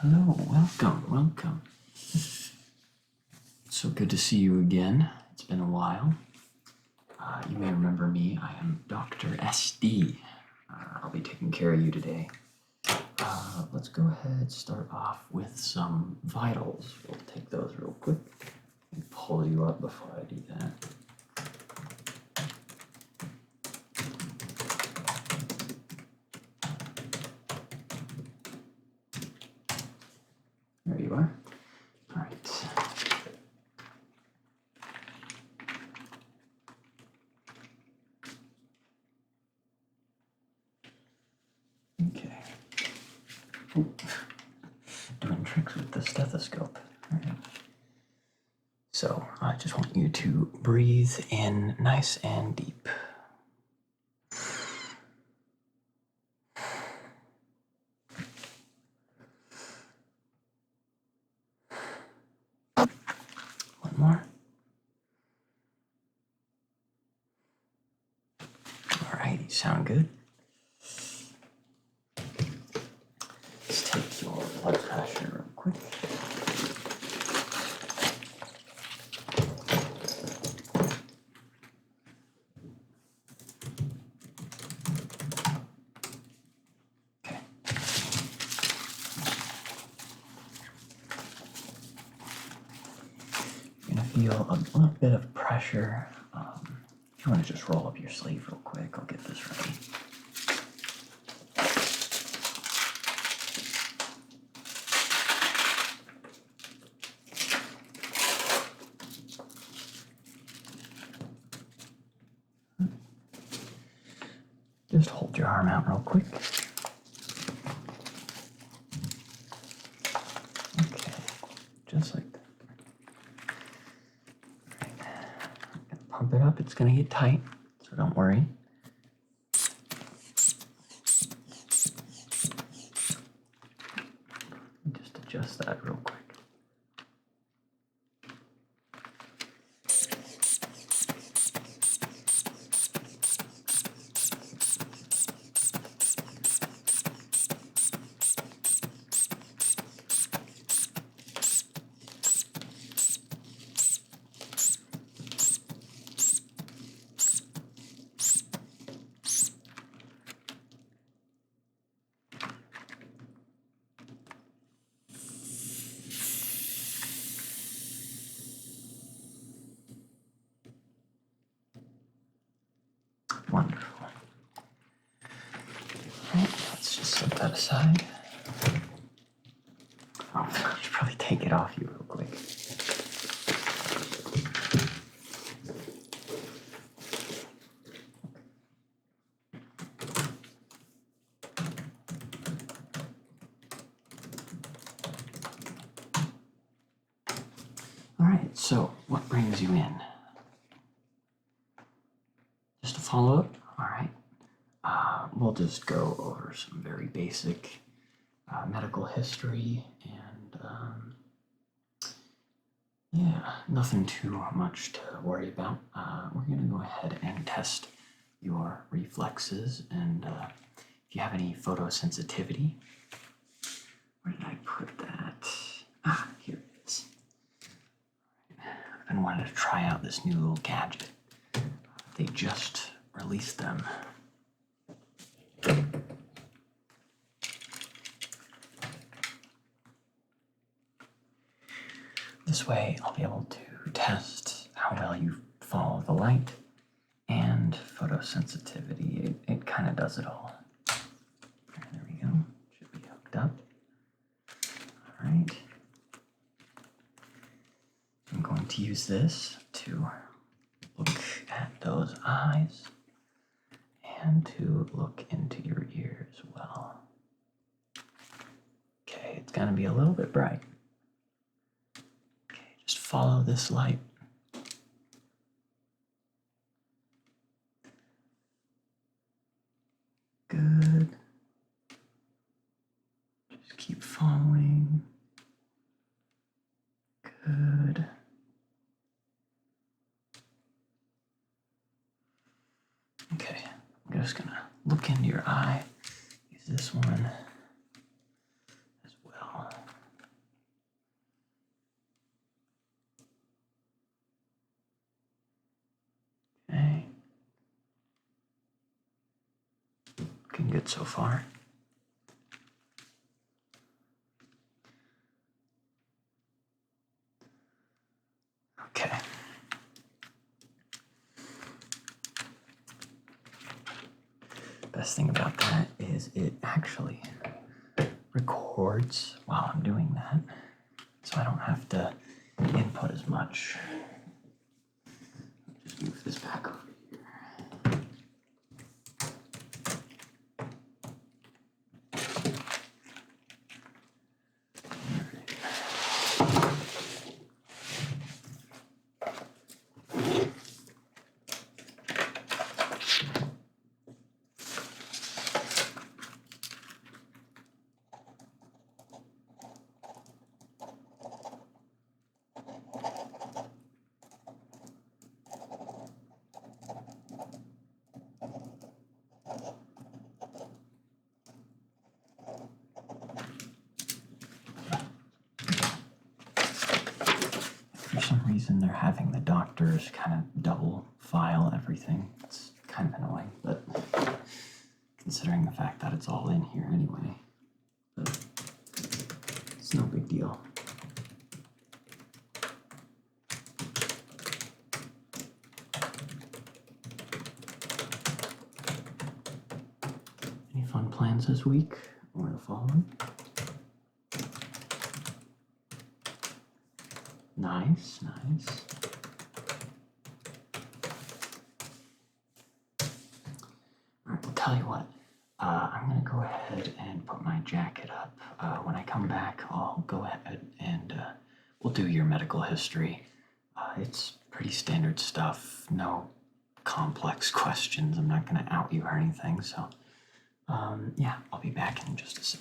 Hello, welcome. So good to see you again. It's been a while. You may remember me. I am Dr. SD. I'll be taking care of you today. Let's go ahead and start off with some vitals. We'll take those real quick and pull you up before I do that. There you are. All right. Okay. Ooh. Doing tricks with the stethoscope. All right. So I just want you to breathe in nice and deep. One more. All right, you sound good. Let's take your blood pressure real quick. Okay. You're gonna feel a little bit of pressure. If you want to just roll up your sleeve real quick, I'll get this ready. Just hold your arm out real quick. Okay, just like that. All right. Pump it up. It's going to get tight, so don't worry. Just adjust that real quick. Wonderful. All right, let's just set that aside. Oh, I should probably take it off you real quick. All right, so what brings you in? Just a follow-up? All right. We'll just go over some very basic medical history and yeah, nothing too much to worry about. We're going to go ahead and test your reflexes and if you have any photosensitivity. Where did I put that? Ah, here it is. I've been wanting to try out this new little gadget. They just released them. This way I'll be able to test how well you follow the light and photosensitivity. It kind of does it all. There we go. Should be hooked up. All right. I'm going to use this to look at those eyes and to look into your ear as well. Okay, it's going to be a little bit bright. Okay, just follow this light. Good. Just keep following. Good. Okay, I'm just gonna look into your eye. Use this one as well. Looking good so far. Okay. Best thing about that is it actually records while I'm doing that, so I don't have to input as much. Just move this back over here. For some reason, they're having the doctors kind of double file everything. It's kind of annoying, but considering the fact that it's all in here anyway, but it's no big deal. Any fun plans this week or the following? Nice, nice. All right, I'll tell you what. I'm gonna go ahead and put my jacket up. When I come back, I'll go ahead and we'll do your medical history. It's pretty standard stuff. No complex questions. I'm not gonna out you or anything. So, yeah, I'll be back in just a sec.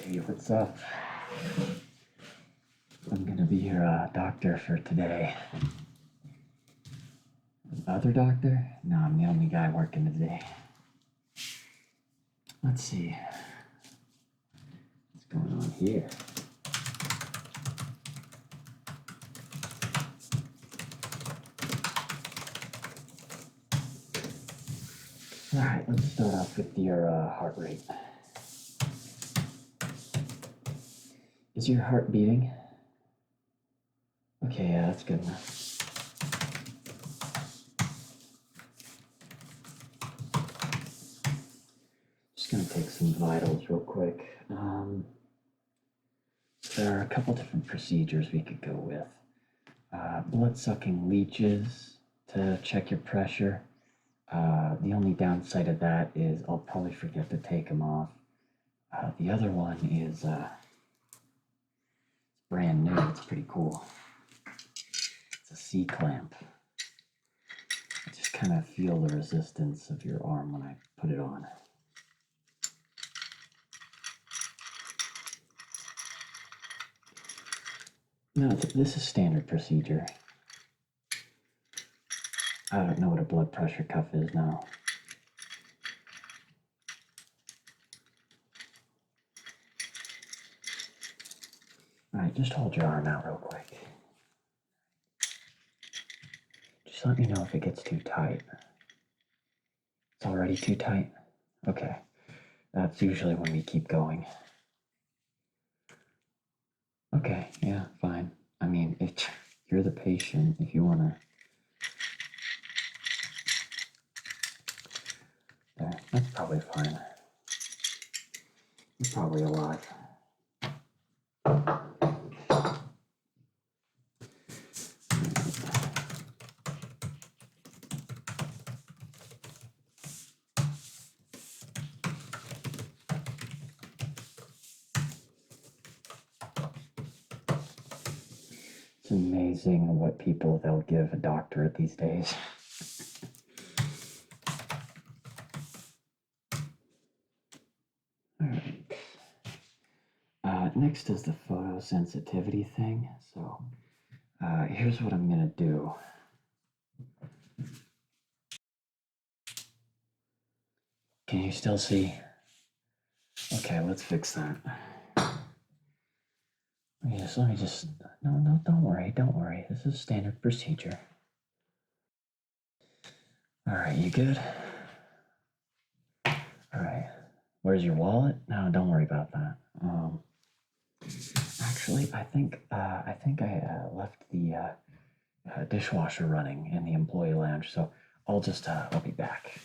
Hey, what's up? I'm gonna be your doctor for today. Other doctor? No, I'm the only guy working today. Let's see. What's going on here? Alright, let's start off with your heart rate. Is your heart beating? Okay, yeah, that's good enough. Just gonna take some vitals real quick. There are a couple different procedures we could go with. Blood-sucking leeches to check your pressure. The only downside of that is I'll probably forget to take them off. The other one is brand new. It's pretty cool. It's a C-clamp. I just kind of feel the resistance of your arm when I put it on. No, this is standard procedure. I don't know what a blood pressure cuff is now. Alright, just hold your arm out real quick. Just let me know if it gets too tight. It's already too tight? Okay. That's usually when we keep going. Okay, yeah, fine. I mean, you're the patient. If you want to... There, that's probably fine. You're probably alive. It's amazing what people they'll give a doctor these days. Alright. Next is the photosensitivity thing. So here's what I'm going to do. Can you still see? Okay, let's fix that. Let me just. No, don't worry. This is standard procedure. All right, you good? All right. Where's your wallet? No, don't worry about that. Actually, I think I left the dishwasher running in the employee lounge, so I'll be back.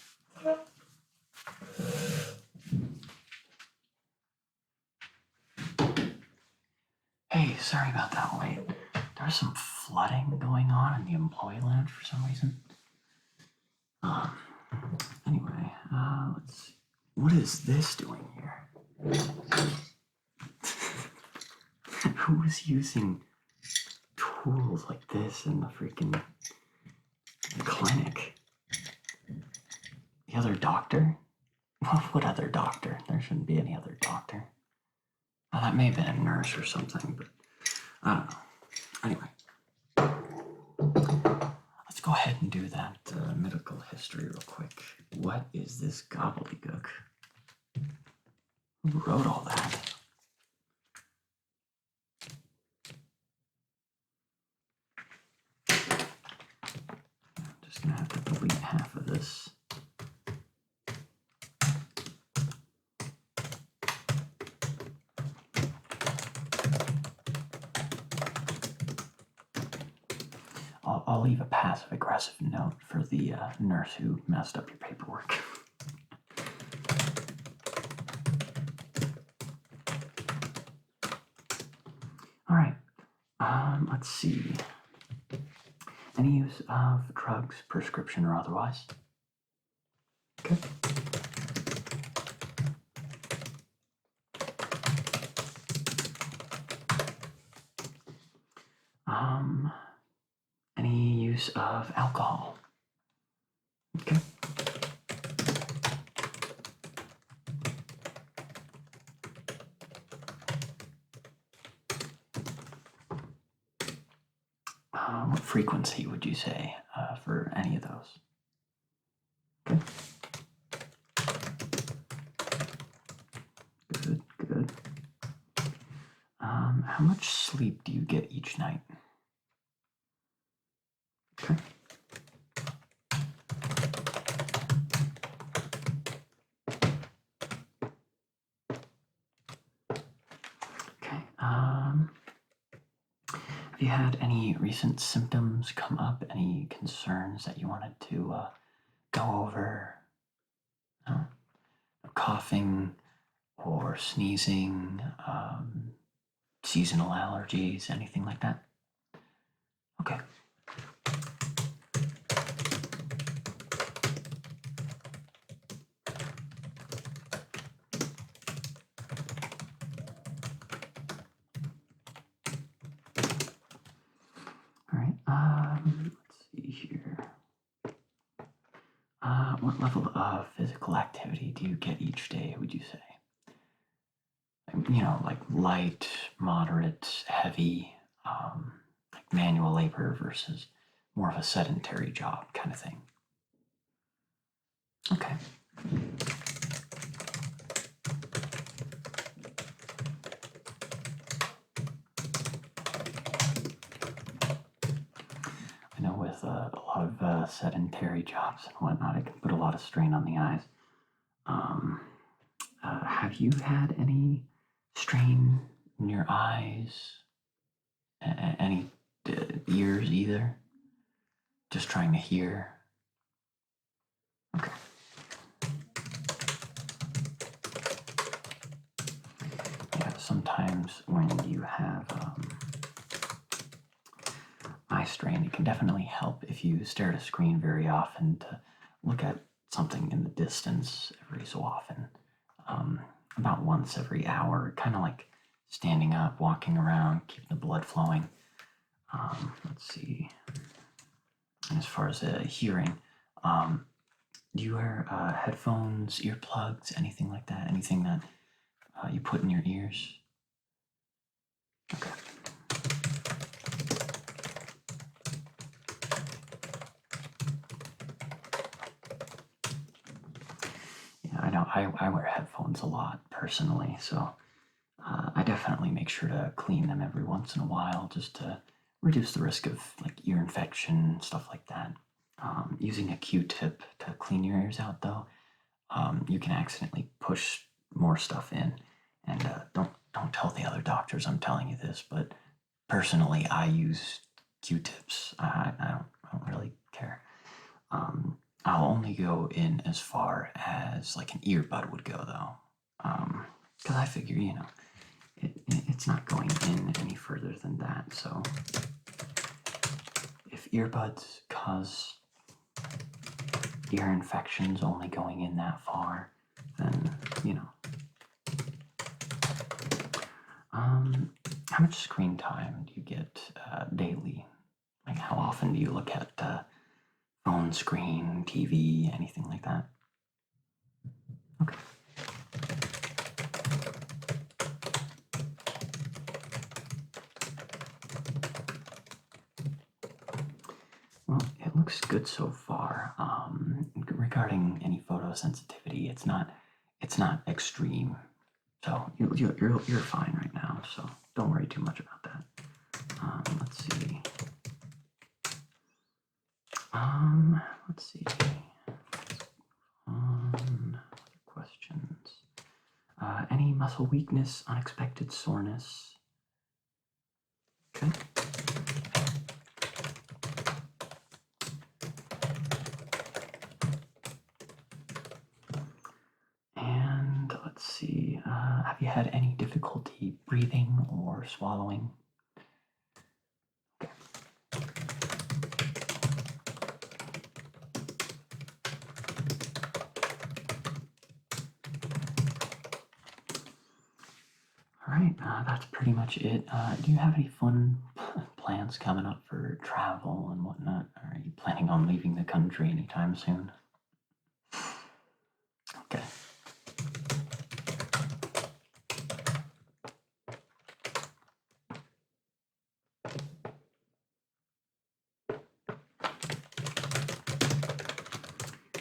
Hey, sorry about that. Wait, there's some flooding going on in the employee lounge for some reason. Anyway, let's see. What is this doing here? Who is using tools like this in the freaking clinic? The other doctor? What other doctor? There shouldn't be any other doctor. Oh, that may have been a nurse or something, but I don't know. Anyway, let's go ahead and do that medical history real quick. What is this gobbledygook? Who wrote all that? I'm just gonna have to delete half of this. I'll leave a passive-aggressive note for the nurse who messed up your paperwork. All right. Let's see. Any use of drugs, prescription or otherwise? Okay. Any use of alcohol? Okay. What frequency would you say for any of those? Okay. Good. How much sleep do you get each night? Okay. Okay. Have you had any recent symptoms come up? Any concerns that you wanted to go over? No? Coughing or sneezing, seasonal allergies, anything like that? Okay. All right. Let's see here. What level of physical activity do you get each day, would you say? You know, like light, moderate, heavy, like manual labor versus more of a sedentary job kind of thing. Okay. I know with a lot of sedentary jobs and whatnot, it can put a lot of strain on the eyes. Have you had any strain in your eyes? Any ears either? Just trying to hear? Okay. Yeah, sometimes when you have eye strain, it can definitely help if you stare at a screen very often to look at something in the distance every so often. About once every hour, kind of like standing up, walking around, keeping the blood flowing. Let's see. As far as hearing, do you wear headphones, earplugs, anything like that? Anything that you put in your ears? Okay. Yeah, I know. I wear headphones a lot, personally, so I definitely make sure to clean them every once in a while just to reduce the risk of like ear infection, stuff like that. Using a Q-tip to clean your ears out, though, you can accidentally push more stuff in. And don't tell the other doctors I'm telling you this, but personally, I use Q-tips. I don't really care. I'll only go in as far as like an earbud would go, though, because I figure, it's not going in any further than that. So if earbuds cause ear infections only going in that far, then how much screen time do you get daily? Like, how often do you look at phone screen, TV, anything like that? Okay. Well, it looks good so far. Regarding any photosensitivity, it's not extreme, so you're fine right now. So don't worry too much about that. Let's see. Let's see. Other questions. Any muscle weakness, unexpected soreness? Okay. And let's see. Have you had any difficulty breathing or swallowing? Okay. All right, that's pretty much it. Do you have any fun plans coming up for travel and whatnot? Are you planning on leaving the country anytime soon? Okay.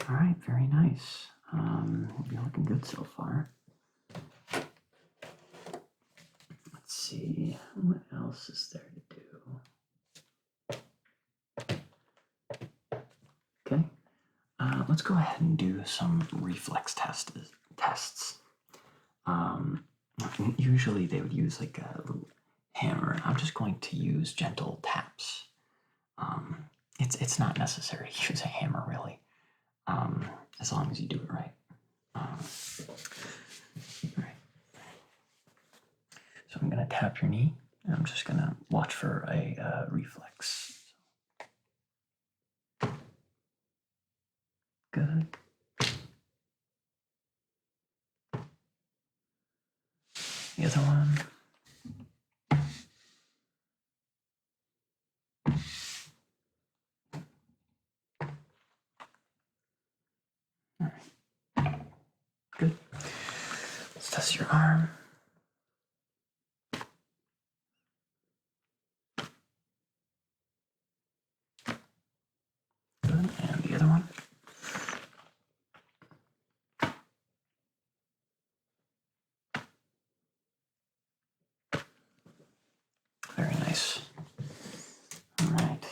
All right, very nice. You're looking good so far. Let's see, what else is there to do? Okay, let's go ahead and do some reflex tests. Usually they would use like a little hammer. I'm just going to use gentle taps. It's not necessary to use a hammer, really, as long as you do it right. All right. So I'm going to tap your knee, and I'm just going to watch for a reflex. Good. The other one. All right. Good. Let's test your arm. Good. And the other one. Very nice. All right.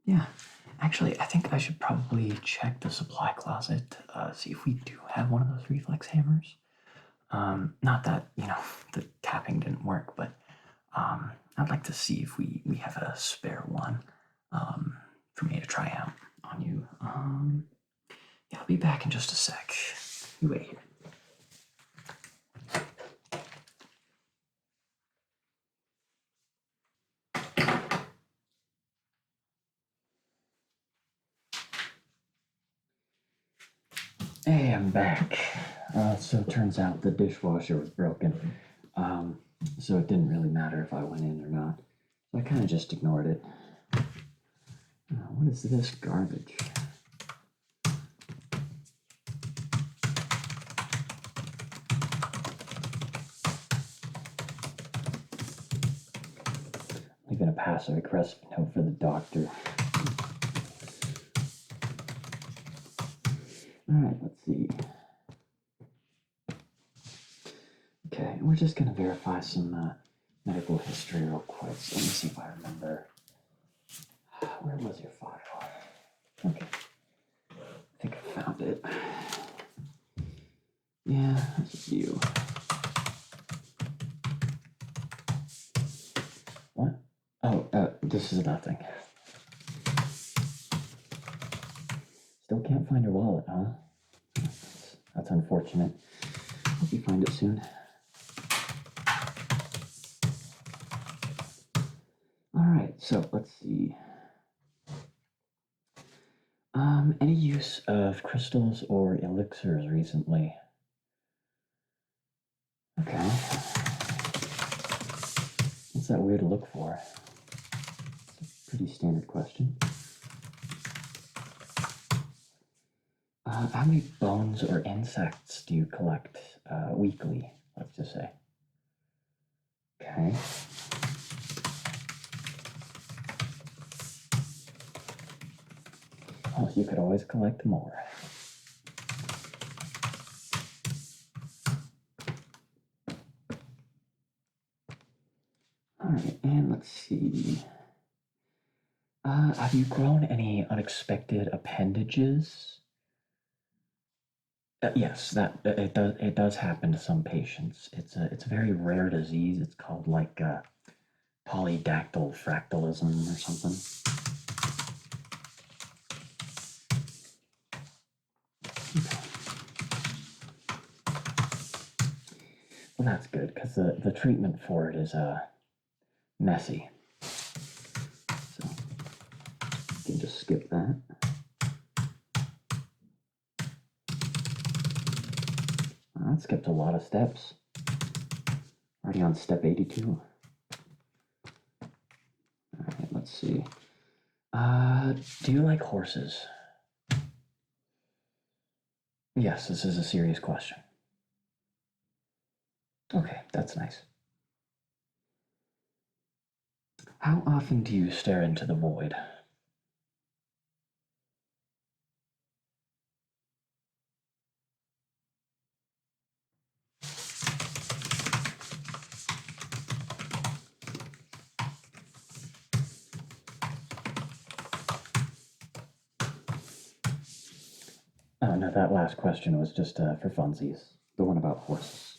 Yeah. Actually, I think I should probably check the supply closet, see if we do have one of those reflex hammers. Not that, the tapping didn't work, but I'd like to see if we have a spare one for me to try out on you. Yeah, I'll be back in just a sec. You wait here. Hey, I'm back. So it turns out the dishwasher was broken. So it didn't really matter if I went in or not. So I kind of just ignored it. What is this garbage? Leaving a passive-aggressive note for the doctor. All right, let's see. Okay, we're just going to verify some medical history real quick. So let me see if I remember. Where was your file? Okay. I think I found it. Yeah, that's you. What? Oh, this is nothing. Still can't find your wallet, huh? That's unfortunate. Hope you find it soon. Alright, so let's see. Any use of crystals or elixirs recently? Okay. What's that weird look for? It's a pretty standard question. How many bones or insects do you collect weekly, let's just say? Okay. Well, you could always collect more. Alright, and let's see. Have you grown any unexpected appendages? Yes, it does happen to some patients. It's a very rare disease. It's called like polydactyl fractalism or something. Well, that's good because the treatment for it is messy. So you can just skip that. That skipped a lot of steps. Already on step 82. Alright, let's see. Do you like horses? Yes, this is a serious question. Okay, that's nice. How often do you stare into the void? Oh, no, that last question was just for funsies. The one about horses.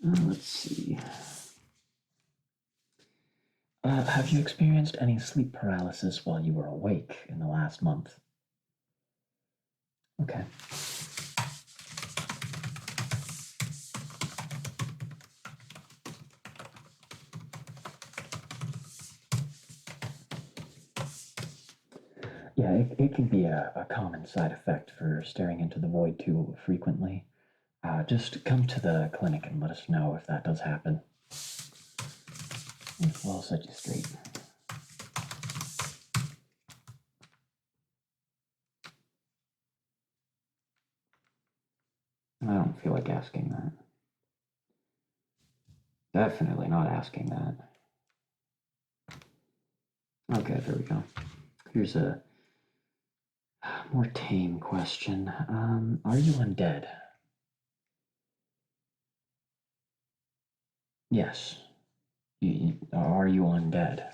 Let's see. Have you experienced any sleep paralysis while you were awake in the last month? Okay. Yeah, it can be a common side effect for staring into the void too frequently. Just come to the clinic and let us know if that does happen. We'll set you straight. I don't feel like asking that. Definitely not asking that. Okay, there we go. Here's a more tame question. Are you undead? Yes. Are you undead?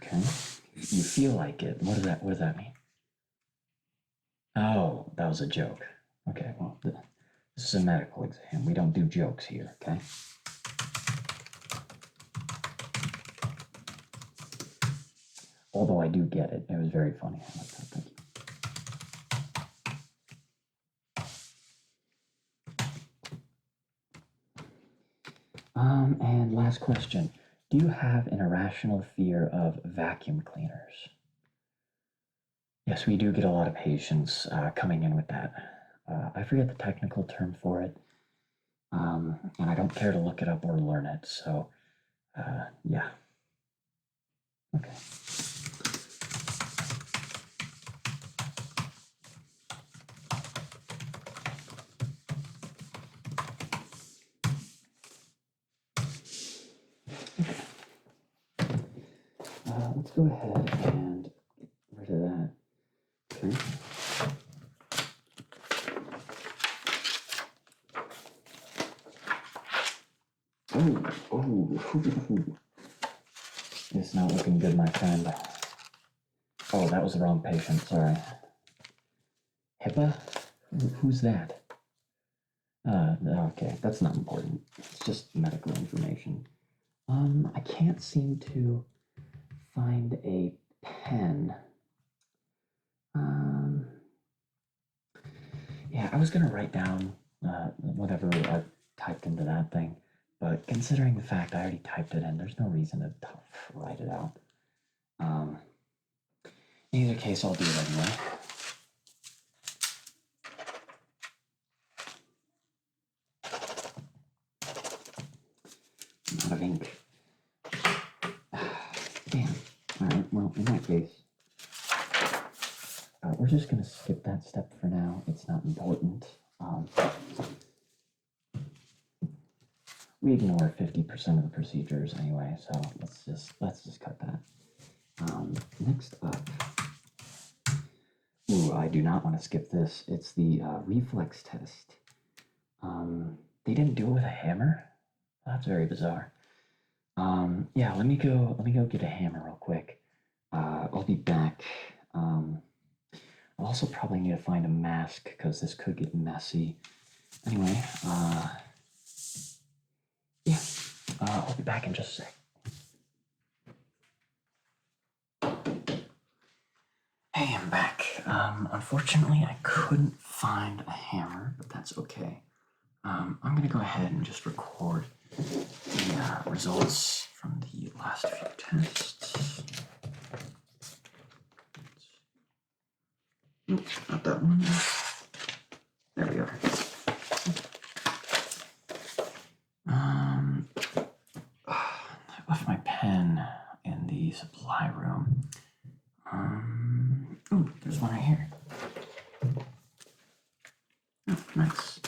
Okay. You feel like it. What does that mean? Oh, that was a joke. Okay, well, this is a medical exam. We don't do jokes here, okay? Although I do get it. It was very funny. I like that. Thank you. And last question. Do you have an irrational fear of vacuum cleaners? Yes, we do get a lot of patients coming in with that. I forget the technical term for it, and I don't care to look it up or learn it, so yeah. Okay. let's go ahead and get rid of that. Okay. Oh, it's not looking good, my friend. Oh, that was the wrong patient, sorry. HIPAA? Who's that? Okay, that's not important. It's just medical information. I can't seem to find a pen. Yeah, I was gonna write down whatever I typed into that thing, but considering the fact I already typed it in, there's no reason to write it out. In either case, I'll do it anyway. I'm out of ink. Damn. Alright, well, in that case, we're just going to skip that step for now. It's not important. We ignore 50% of the procedures anyway, so let's just cut that. Next up, ooh, I do not want to skip this. It's the reflex test. They didn't do it with a hammer. That's very bizarre. Yeah, let me go get a hammer real quick. I'll be back. I'll also probably need to find a mask because this could get messy. Anyway, yeah, I'll be back in just a sec. Hey, I'm back. Unfortunately, I couldn't find a hammer, but that's okay. I'm gonna go ahead and just record the results from the last few tests. Oops, not that one. There we are. I left my pen in the supply room. Ooh, there's one right here. Oh, nice.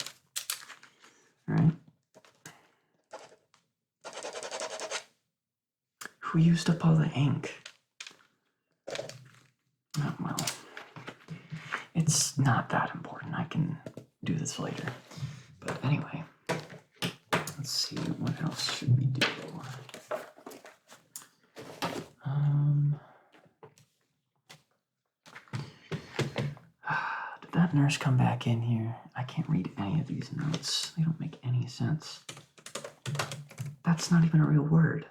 All right. Who used up all the ink? Oh, well. It's not that important. I can do this later. But anyway, let's see, what else should we do? Did that nurse come back in here? I can't read any of these notes. They don't make any sense. That's not even a real word.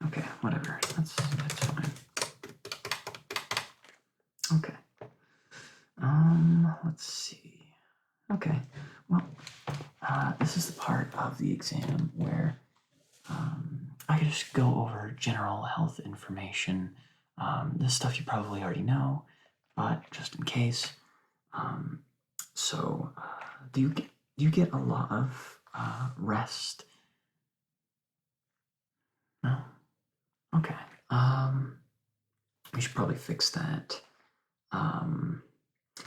Okay, whatever. That's fine. Okay. Let's see. Okay. Well, this is the part of the exam where I could just go over general health information. This stuff you probably already know, but just in case. Do you get a lot of rest? No? Okay. We should probably fix that.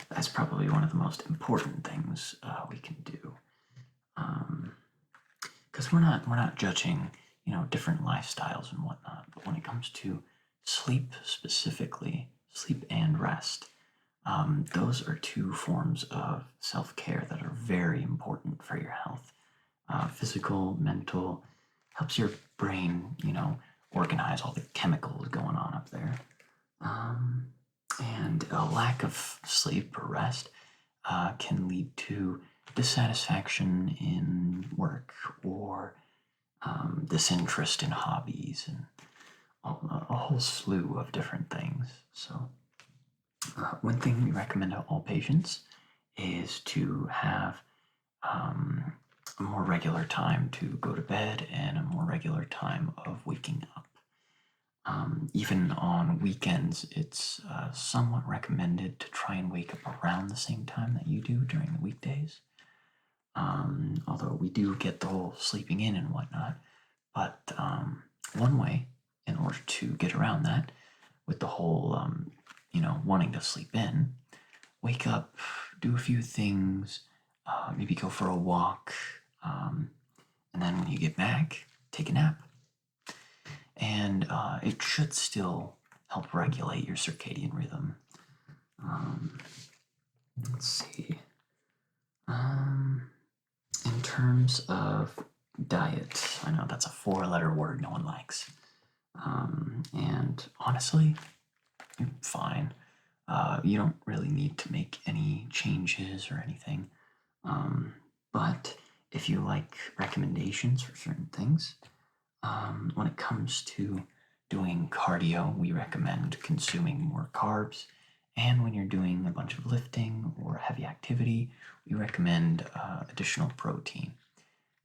That's probably one of the most important things we can do. Because we're not judging, different lifestyles and whatnot, but when it comes to sleep specifically, sleep and rest, those are two forms of self-care that are very important for your health. Physical, mental, helps your brain, organize all the chemicals going on up there. And a lack of sleep or rest can lead to dissatisfaction in work or disinterest in hobbies and a whole slew of different things. So one thing we recommend to all patients is to have a more regular time to go to bed and a more regular time of waking up. Even on weekends, it's somewhat recommended to try and wake up around the same time that you do during the weekdays. Although we do get the whole sleeping in and whatnot, but one way in order to get around that, with the whole, wanting to sleep in, wake up, do a few things, maybe go for a walk, and then when you get back, take a nap. and it should still help regulate your circadian rhythm. Let's see. In terms of diet, I know that's a four-letter word no one likes. And honestly, you're fine. You don't really need to make any changes or anything. But if you like recommendations for certain things, when it comes to doing cardio, we recommend consuming more carbs. And when you're doing a bunch of lifting or heavy activity, we recommend additional protein.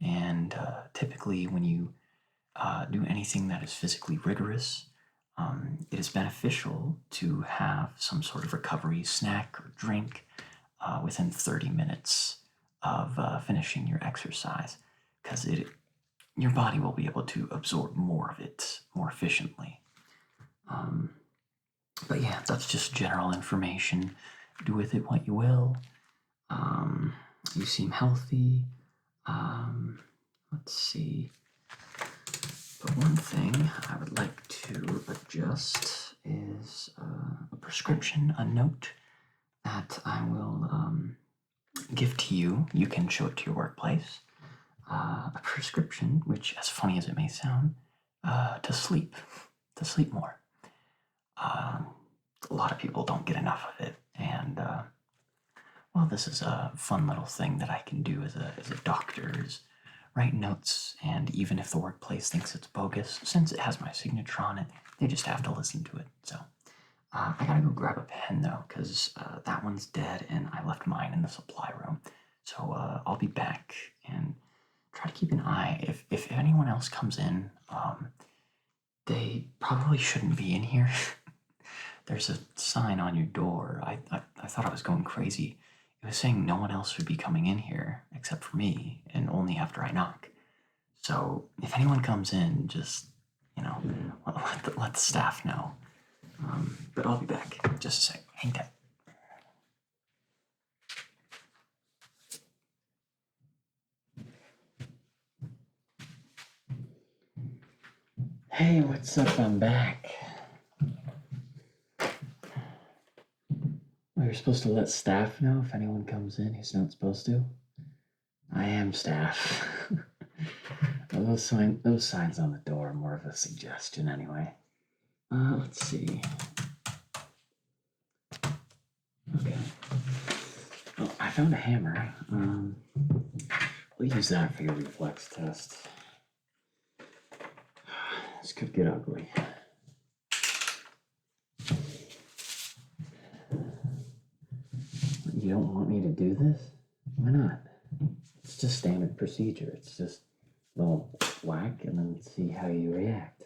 And typically, when you do anything that is physically rigorous, it is beneficial to have some sort of recovery snack or drink within 30 minutes of finishing your exercise, because your body will be able to absorb more of it more efficiently. But yeah, that's just general information. Do with it what you will. You seem healthy. Let's see. But one thing I would like to adjust is a prescription, a note that I will give to you. You can show it to your workplace. A prescription, which, as funny as it may sound, to sleep more. A lot of people don't get enough of it, and well, this is a fun little thing that I can do as a doctor, is write notes, and even if the workplace thinks it's bogus, since it has my signature on it, they just have to listen to it. So I gotta go grab a pen though, because that one's dead, and I left mine in the supply room. So I'll be back, and try to keep an eye. If anyone else comes in, they probably shouldn't be in here. There's a sign on your door. I thought I was going crazy. It was saying no one else would be coming in here except for me, and only after I knock. So if anyone comes in, just, let the staff know. But I'll be back. Just a sec. Hang tight. Hey, what's up? I'm back. Well, you're supposed to let staff know if anyone comes in who's not supposed to. I am staff. Well, those signs on the door are more of a suggestion anyway. Let's see. Okay. Oh, I found a hammer. We'll use that for your reflex test. This could get ugly. You don't want me to do this? Why not? It's just standard procedure. It's just a little whack and then see how you react.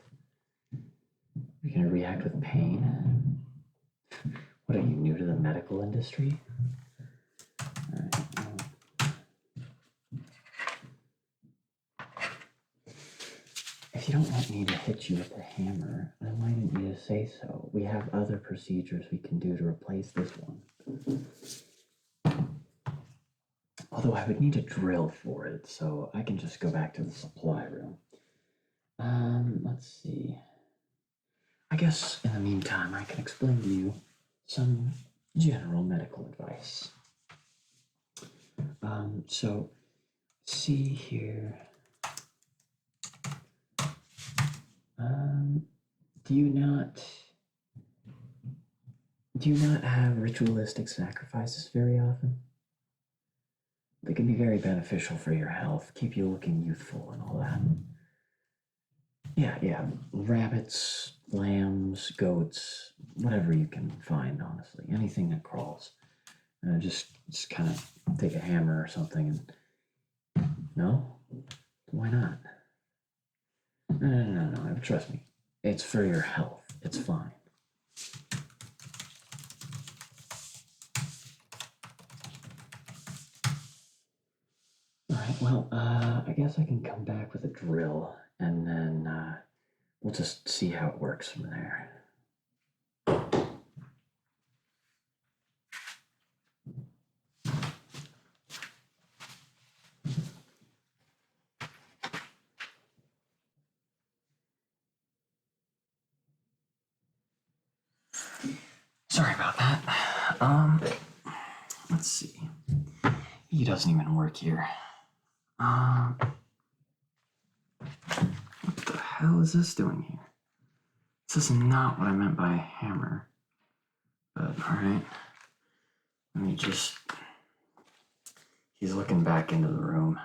You're gonna react with pain? What, are you new to the medical industry? Alright. If you don't want me to hit you with a hammer, then why didn't you say so? We have other procedures we can do to replace this one. Although I would need a drill for it, so I can just go back to the supply room. Let's see. I guess in the meantime, I can explain to you some general medical advice. So, see here. Do you not have ritualistic sacrifices very often? They can be very beneficial for your health, keep you looking youthful and all that. Yeah. Rabbits, lambs, goats, whatever you can find, honestly. Anything that crawls. Just kind of take a hammer or something and... No? Why not? No. Trust me. It's for your health. It's fine. Alright, well, I guess I can come back with a drill, and then we'll just see how it works from there. Sorry about that. Let's see. He doesn't even work here. What the hell is this doing here? This is not what I meant by hammer. But alright. Let me just. He's looking back into the room.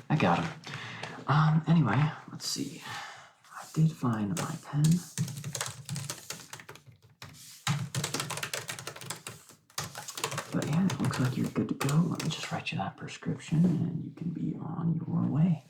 I got him. Anyway, let's see. I did find my pen. But yeah, it looks like you're good to go. Let me just write you that prescription and you can be on your way.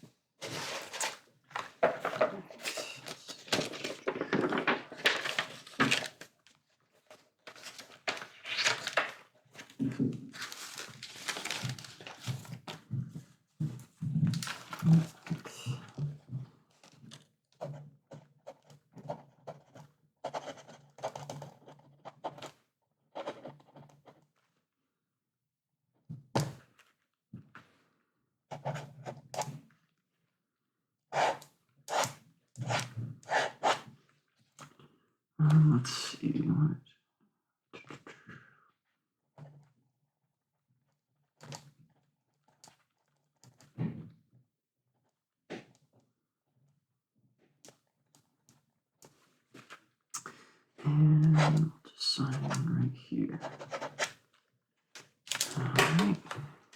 Let's see. And I'll just sign right here. Alright.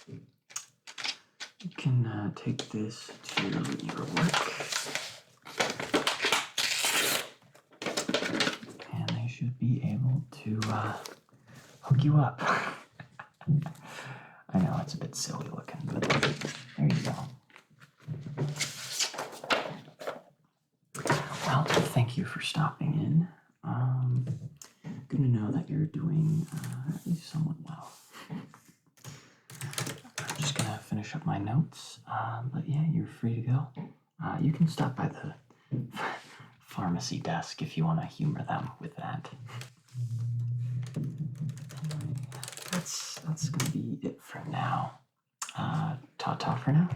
You can take this to your work. And they should be able to hook you up. I know it's a bit silly looking, but there you go. Well, thank you for stopping in. Good to know that you're doing at least somewhat well. I'm just gonna finish up my notes, but yeah, you're free to go. You can stop by the pharmacy desk if you want to humor them with that. That's gonna be it for now. Ta-ta for now.